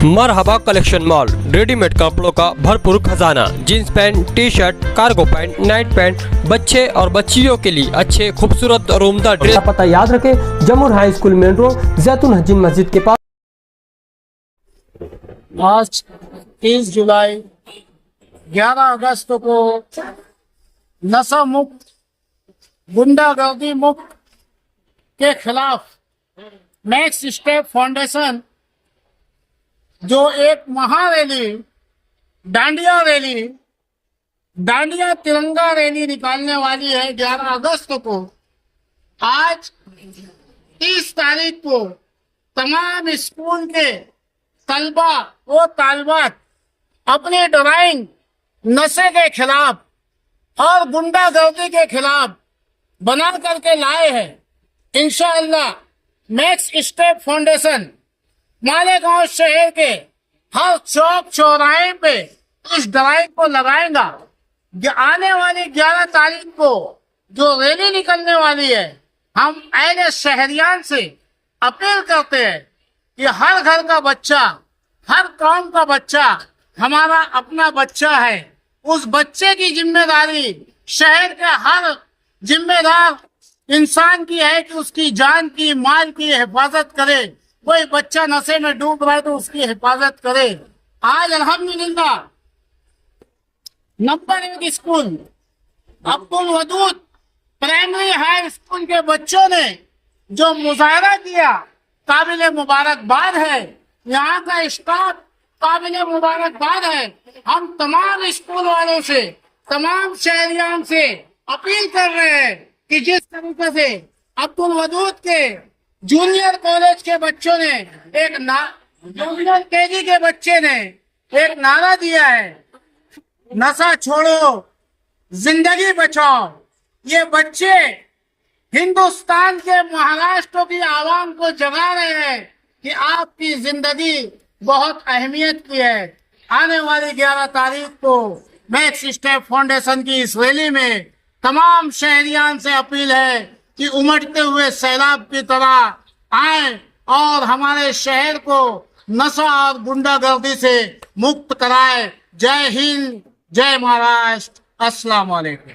मरहबा collection mall, readymade कपड़ों का भरपूर खजाना। Jeans pant, T shirt, cargo pant, night pant, बच्चे और बच्चियों के लिए अच्छे खूबसूरत और उम्दा ड्रेस। पता याद रखें, जमूर हाई स्कूल मेन रोड, जैतून हजीन मस्जिद के पास। आज 30 जुलाई 11 अगस्त को नशा मुक्त, गुंडागर्दी मुक्त के खिलाफ नेक्स्ट स्टेप फाउंडेशन जो एक महारैली, डांडिया तिरंगा रैली निकालने वाली है 11 अगस्त को। आज 30 तारीख को तमाम स्कूल के तलबा व तालिबात अपनी ड्राइंग नशे के खिलाफ और गुंडागर्दी के खिलाफ बना करके लाए हैं। इंशाअल्लाह नेक्स्ट स्टेप फाउंडेशन मालेगांव शहर के हर चौक चौराहे पे इस ड्राइंग को लगाएगा। आने वाली 11 तारीख को जो रैली निकलने वाली है, हम अहले शहरियान से अपील करते हैं कि हर घर का बच्चा, हर कौम का बच्चा हमारा अपना बच्चा है। उस बच्चे की जिम्मेदारी शहर के हर जिम्मेदार इंसान की है कि उसकी जान की, माल की हिफाजत करे। कोई बच्चा नशे में डूब रहा है तो उसकी हिफाजत करे। आज अल्हम्दुलिल्लाह number 1 school Abdul Wadood primary high school के बच्चों ने जो मुजाहरा किया, काबिल मुबारकबाद है। यहाँ का स्टाफ काबिल मुबारकबाद है। हम तमाम स्कूल वालों से, तमाम शहरियान से अपील कर रहे हैं कि जिस तरीके से अब्दुल वदूद के जूनियर कॉलेज के बच्चों ने जूनियर केजी के बच्चे ने एक नारा दिया है, नशा छोड़ो जिंदगी बचाओ। ये बच्चे हिंदुस्तान के महाराष्ट्र की आवाम को जगा रहे हैं कि आपकी जिंदगी बहुत अहमियत की है। आने वाली 11 तारीख को नेक्स्ट स्टेप फाउंडेशन की इस रैली में तमाम शहरियान से अपील है कि उमड़ते हुए सैलाब की तरह आए और हमारे शहर को नशा और गुंडागर्दी से मुक्त कराए। जय हिंद, जय महाराष्ट्र, अस्सलाम वालेकुम।